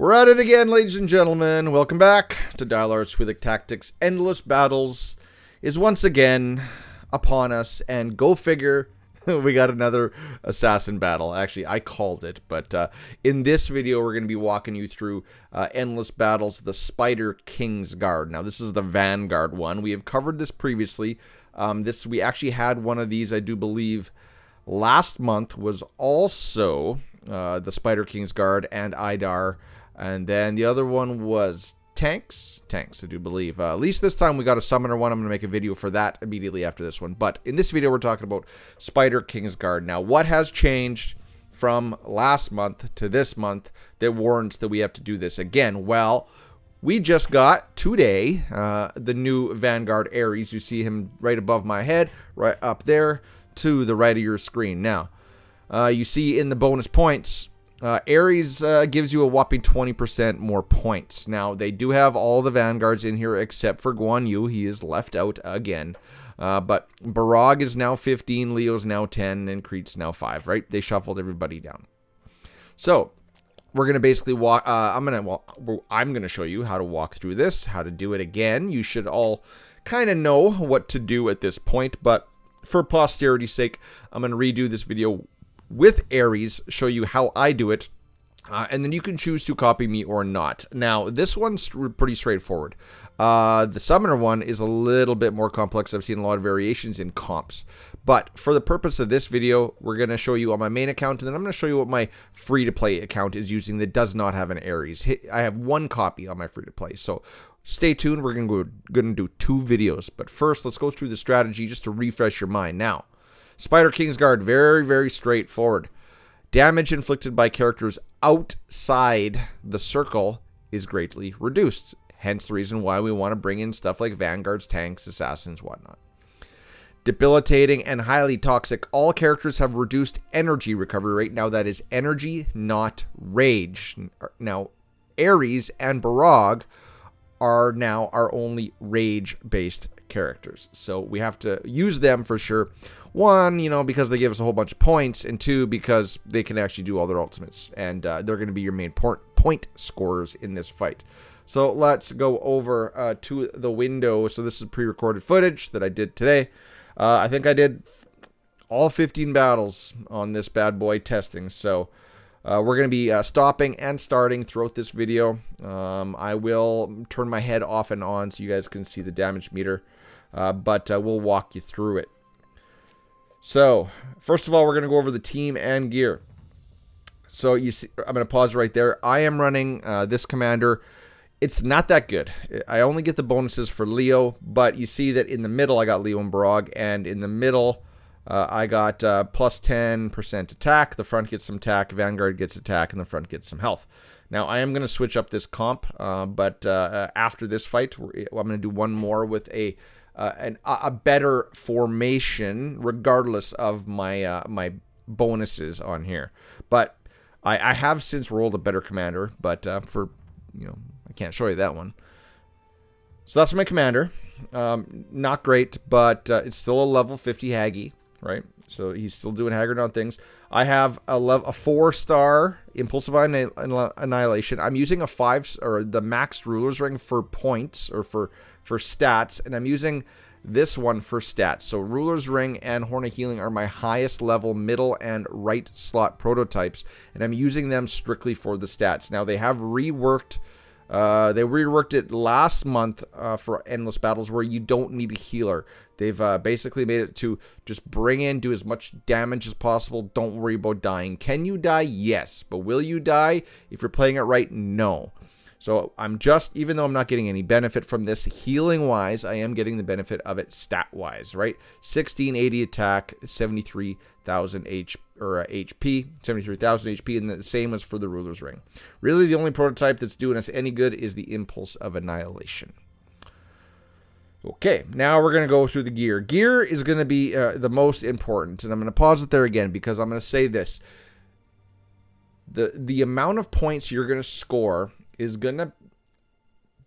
We're at it again, ladies and gentlemen. Welcome back to Dial Arts Swithic Tactics. Endless Battles is once again upon us, and go figure, we got another assassin battle. Actually, I called it, but in this video, we're going to be walking you through Endless Battles, the Spider King's Guard. Now, this is the Vanguard one. We have covered this previously. We actually had one of these, I do believe, last month was also the Spider King's Guard and Idar. And then the other one was Tanks, I do believe. At least this time we got a Summoner one. I'm going to make a video for that immediately after this one. But in this video, we're talking about Spider King's Guard. Now, what has changed from last month to this month that warrants that we have to do this again? Well, we just got today the new Vanguard Ares. You see him right above my head, right up there to the right of your screen. Now, you see in the bonus points, Ares gives you a whopping 20% more points. Now, they do have all the Vanguards in here except for Guan Yu. He is left out again. But Barag is now 15, Leo's now 10, and Crete's now 5, right? They shuffled everybody down. So, we're going to basically walk, I'm going to show you how to walk through this, how to do it again. You should all kind of know what to do at this point, but for posterity's sake, I'm going to redo this video with Ares, show you how I do it, and then you can choose to copy me or not. Now, this one's pretty straightforward. The Summoner one is a little bit more complex. I've seen a lot of variations in comps. But for the purpose of this video, we're going to show you on my main account, and then I'm going to show you what my free-to-play account is using that does not have an Ares. I have one copy on my free-to-play, so stay tuned. We're going to do 2 videos. But first, let's go through the strategy just to refresh your mind. Now, Spider King's Guard, very, very straightforward. Damage inflicted by characters outside the circle is greatly reduced. Hence the reason why we want to bring in stuff like Vanguards, Tanks, Assassins, whatnot. Debilitating and highly toxic. All characters have reduced energy recovery rate. Now that is energy, not rage. Now, Ares and Barag are now our only rage-based characters. So we have to use them for sure. 1, because they give us a whole bunch of points, and 2, because they can actually do all their ultimates, and they're going to be your main point scorers in this fight. So let's go over to the window. So this is pre-recorded footage that I did today. I think I did all 15 battles on this bad boy testing. So we're going to be stopping and starting throughout this video. I will turn my head off and on so you guys can see the damage meter, but we'll walk you through it. So, first of all, we're going to go over the team and gear. So, you see, I'm going to pause right there. I am running this commander. It's not that good. I only get the bonuses for Leo, but you see that in the middle, I got Leo and Barag, and in the middle, I got plus 10% attack. The front gets some attack, Vanguard gets attack, and the front gets some health. Now, I am going to switch up this comp, but after this fight, I'm going to do one more with a better formation, regardless of my my bonuses on here. But I have since rolled a better commander, but I can't show you that one. So that's my commander. Not great, but it's still a level 50 Haggy, right? So he's still doing Haggard on things. I have a 4-star Impulsive Annihilation. I'm using a 5 or the Maxed Ruler's Ring for points or for stats, and I'm using this one for stats. So Ruler's Ring and Horn of Healing are my highest level middle and right slot prototypes, and I'm using them strictly for the stats. Now they have reworked. They reworked it last month for Endless Battles where you don't need a healer. They've basically made it to just bring in, do as much damage as possible. Don't worry about dying. Can you die? Yes. But will you die if you're playing it right? No. So I'm just, even though I'm not getting any benefit from this healing-wise, I am getting the benefit of it stat-wise, right? 1680 attack, 73,000 HP, 73,000 HP, and the same as for the Ruler's Ring. Really, the only prototype that's doing us any good is the Impulse of Annihilation. Okay, now we're going to go through the gear. Gear is going to be the most important, and I'm going to pause it there again because I'm going to say this. The amount of points you're going to score is going to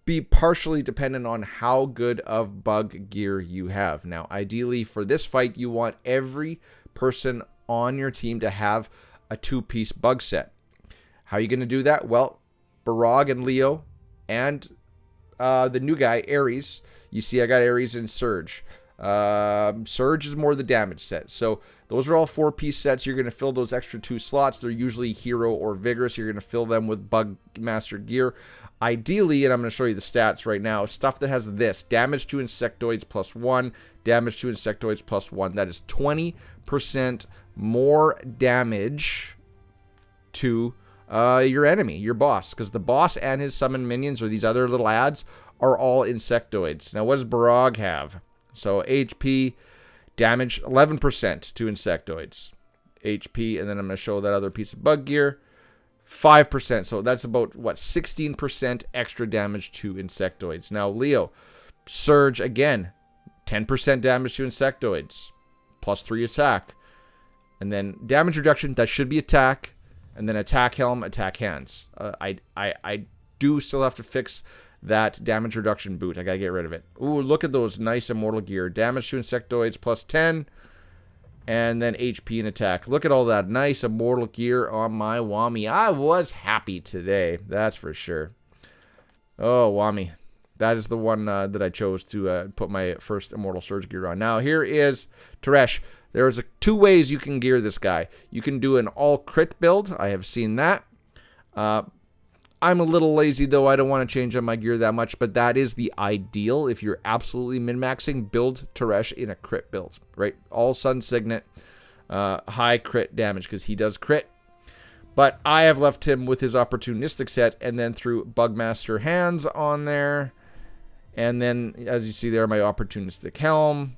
be partially dependent on how good of bug gear you have. Now, ideally for this fight, you want every person on your team to have a 2-piece bug set. How are you going to do that? Well, Barag and Leo, and the new guy, Ares. You see I got Ares and Surge. Surge is more the damage set. So those are all 4-piece sets. You're going to fill those extra 2 slots. They're usually Hero or Vigorous. You're going to fill them with Bugmaster gear. Ideally, and I'm going to show you the stats right now, stuff that has this. Damage to Insectoids +1. Damage to Insectoids +1. That is 20% more damage to your enemy, your boss. Because the boss and his summoned minions, or these other little ads, are all Insectoids. Now, what does Barag have? So HP, damage 11% to Insectoids. HP, and then I'm going to show that other piece of bug gear. 5%. So that's about, what, 16% extra damage to Insectoids. Now, Leo, Surge, again, 10% damage to Insectoids. +3 attack. And then damage reduction, that should be attack. And then attack helm, attack hands. I do still have to fix that damage reduction boot. I gotta get rid of it. Ooh, look at those nice immortal gear. Damage to Insectoids +10. And then HP and attack. Look at all that nice immortal gear on my Wami. I was happy today. That's for sure. Oh, Wami. That is the one that I chose to put my first immortal surge gear on. Now, here is Teresh. There's 2 ways you can gear this guy. You can do an all crit build. I have seen that. I'm a little lazy, though. I don't want to change up my gear that much, but that is the ideal. If you're absolutely min-maxing, build Teresh in a crit build, right? All Sun Signet, high crit damage, because he does crit. But I have left him with his opportunistic set, and then threw Bugmaster hands on there. And then, as you see there, my opportunistic helm,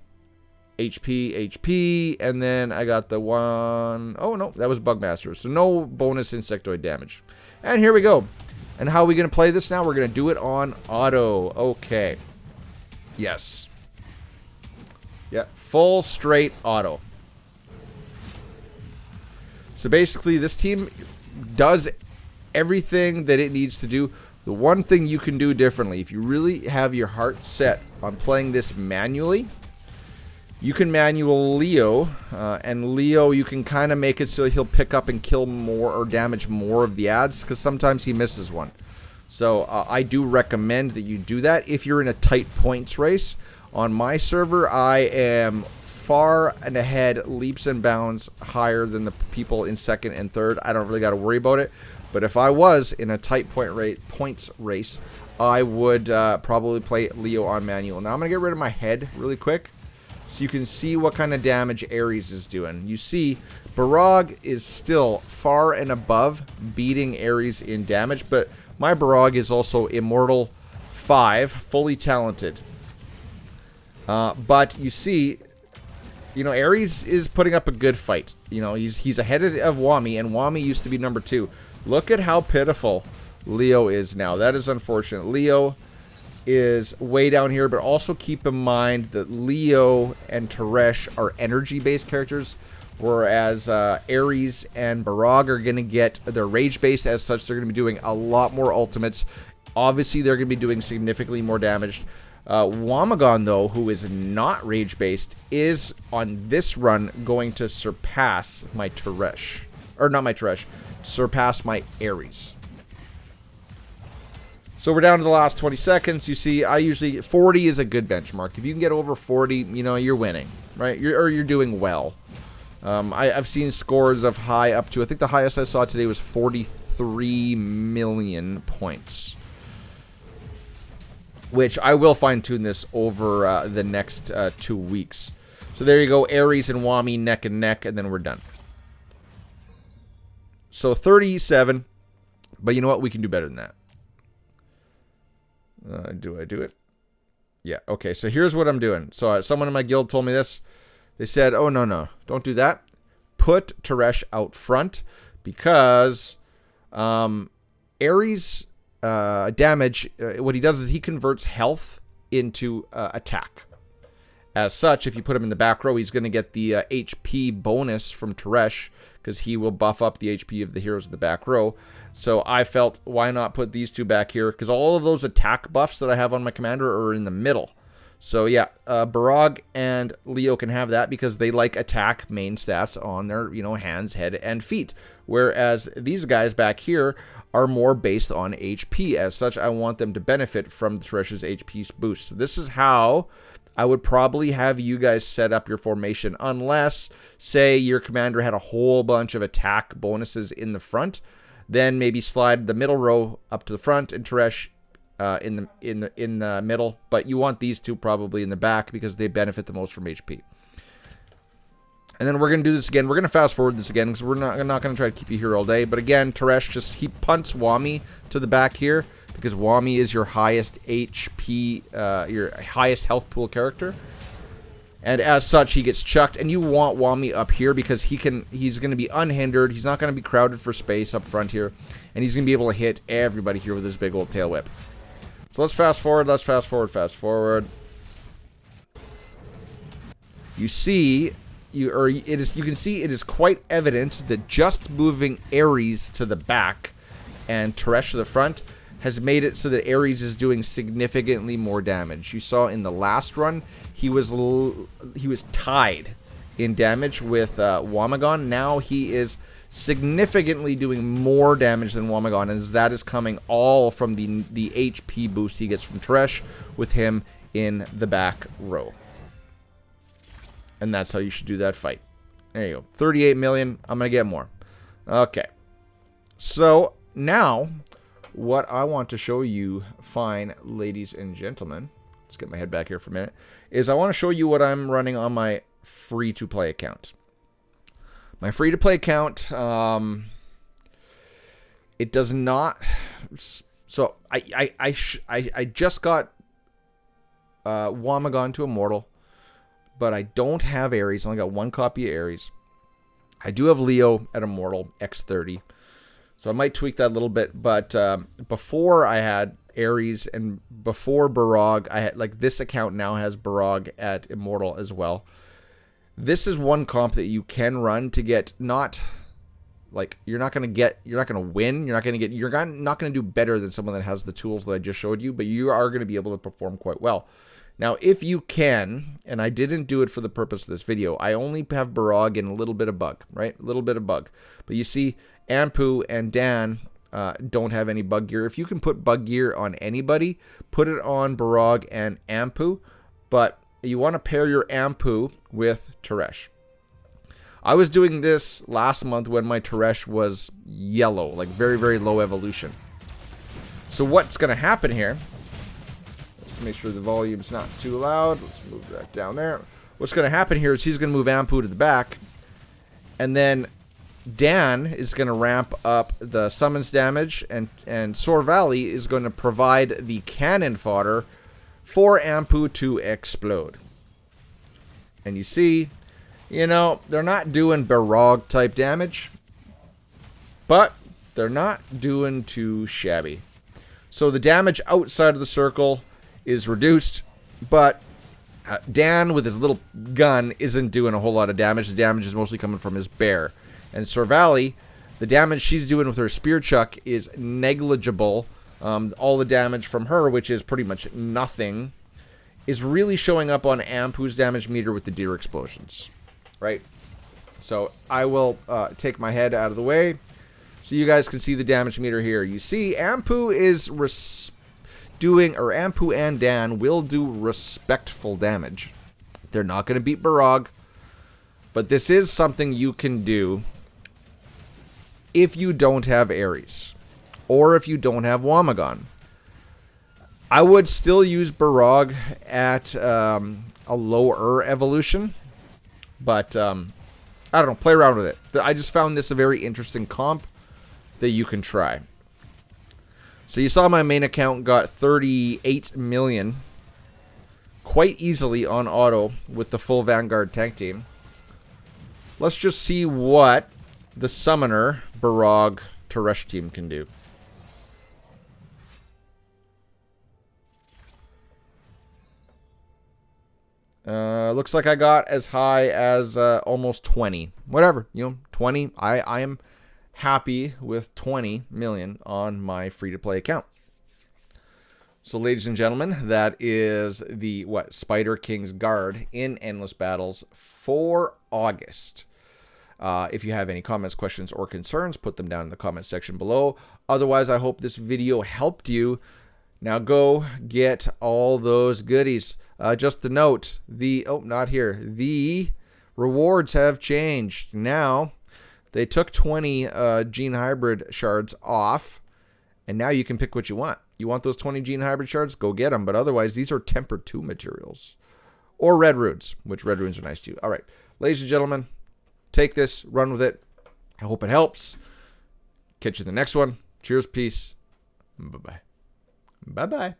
HP, and then I got the one... Oh, no, that was Bugmaster. So no bonus Insectoid damage. And here we go. And how are we going to play this now? We're going to do it on auto. Okay. Yes. Yeah, full straight auto. So basically, this team does everything that it needs to do. The one thing you can do differently, if you really have your heart set on playing this manually, you can manual Leo, and Leo, you can kind of make it so he'll pick up and kill more or damage more of the ads, because sometimes he misses one. So I do recommend that you do that if you're in a tight points race. On my server, I am far and ahead, leaps and bounds higher than the people in second and third. I don't really got to worry about it. But if I was in a tight points race, I would probably play Leo on manual. Now I'm going to get rid of my head really quick, so you can see what kind of damage Ares is doing. You see, Barag is still far and above beating Ares in damage, but my Barag is also Immortal 5, fully talented. But you see, you know, Ares is putting up a good fight. You know, he's ahead of Wami, and Wami used to be number 2. Look at how pitiful Leo is now. That is unfortunate. Leo is way down here, but also keep in mind that Leo and Teresh are energy-based characters, whereas Ares and Barag are going to get their rage-based. As such, they're going to be doing a lot more ultimates. Obviously, they're going to be doing significantly more damage. Wamagon, though, who is not rage-based, is on this run going to surpass my Teresh. Or not my Teresh. Surpass my Ares. So we're down to the last 20 seconds. You see, I usually... 40 is a good benchmark. If you can get over 40, you know, you're winning, right? You're doing well. I've seen scores of high up to... I think the highest I saw today was 43 million points. Which I will fine-tune this over the next 2 weeks. So there you go. Ares and Wami neck and neck, and then we're done. So 37. But you know what? We can do better than that. Do I do it? Yeah, okay, so here's what I'm doing. So someone in my guild told me this. They said, oh, no, don't do that. Put Teresh out front, because Ares damage, what he does is he converts health into attack. As such, if you put him in the back row, he's going to get the HP bonus from Teresh, because he will buff up the HP of the heroes in the back row. So I felt, why not put these two back here? Because all of those attack buffs that I have on my commander are in the middle. So yeah, Barog and Leo can have that because they like attack main stats on their, hands, head, and feet. Whereas these guys back here are more based on HP. As such, I want them to benefit from the Teresh's HP boost. So this is how I would probably have you guys set up your formation, unless, say, your commander had a whole bunch of attack bonuses in the front. Then maybe slide the middle row up to the front and Teresh in the middle. But you want these two probably in the back because they benefit the most from HP. And then we're going to do this again. We're going to fast forward this again because we're not going to try to keep you here all day. But again, Teresh he punts Wami to the back here because Wami is your highest HP, your highest health pool character. And as such, he gets chucked. And you want Wami up here because he's going to be unhindered. He's not going to be crowded for space up front here. And he's going to be able to hit everybody here with his big old tail whip. So let's fast forward. Fast forward. You see, you can see it is quite evident that just moving Ares to the back and Teresh to the front has made it so that Ares is doing significantly more damage. You saw in the last run, he was tied in damage with Wamagon. Now he is significantly doing more damage than Wamagon, and that is coming all from the HP boost he gets from Teresh with him in the back row. And that's how you should do that fight. There you go. 38 million. I'm going to get more. Okay. So now, what I want to show you, fine ladies and gentlemen, let's get my head back here for a minute, is I want to show you what I'm running on my free-to-play account. My free-to-play account, it does not... So, I just got Wamagon to Immortal, but I don't have Ares. I only got one copy of Ares. I do have Leo at Immortal, X30. So I might tweak that a little bit. But before I had Ares and before Barog, I had, like, this account now has Barog at Immortal as well. This is one comp that you can run to get not... Like, you're not going to win. You're not going to do better than someone that has the tools that I just showed you, but you are going to be able to perform quite well. Now, if you can, and I didn't do it for the purpose of this video, I only have Barog and a little bit of Bug, right? A little bit of Bug. But you see, Ampu and Dan don't have any Bug gear. If you can put Bug gear on anybody, put it on Barog and Ampu, but you want to pair your Ampu with Teresh. I was doing this last month when my Teresh was yellow, like very, very low evolution. So what's going to happen here, let's make sure the volume's not too loud. Let's move that down there. What's going to happen here is he's going to move Ampu to the back, and then Dan is going to ramp up the summons damage, and Sor Valley is going to provide the cannon fodder for Ampu to explode. And you see... You know, they're not doing Barog type damage, but they're not doing too shabby. So the damage outside of the circle is reduced, but Dan with his little gun isn't doing a whole lot of damage. The damage is mostly coming from his bear. And Sorvali, the damage she's doing with her spear chuck is negligible. All the damage from her, which is pretty much nothing, is really showing up on Ampu's damage meter with the deer explosions. Right, so I will take my head out of the way so you guys can see the damage meter here. You see, Ampu is Ampu and Dan will do respectful damage. They're not going to beat Barog, but this is something you can do if you don't have Ares or if you don't have Wamagon. I would still use Barog at a lower evolution. But, I don't know, play around with it. I just found this a very interesting comp that you can try. So you saw my main account got 38 million quite easily on auto with the full Vanguard tank team. Let's just see what the Summoner Barog Teresh team can do. Looks like I got as high as almost 20. Whatever, 20. I am happy with 20 million on my free-to-play account. So, ladies and gentlemen, that is the Spider King's Guard in Endless Battles for August. If you have any comments, questions, or concerns, put them down in the comment section below. Otherwise, I hope this video helped you. Now go get all those goodies. Just a note, the rewards have changed. Now, they took 20 gene hybrid shards off, and now you can pick what you want. You want those 20 gene hybrid shards? Go get them. But otherwise, these are tempered 2 materials. Or red runes, which red runes are nice too. All right, ladies and gentlemen, take this, run with it. I hope it helps. Catch you in the next one. Cheers, peace. Bye-bye. Bye-bye.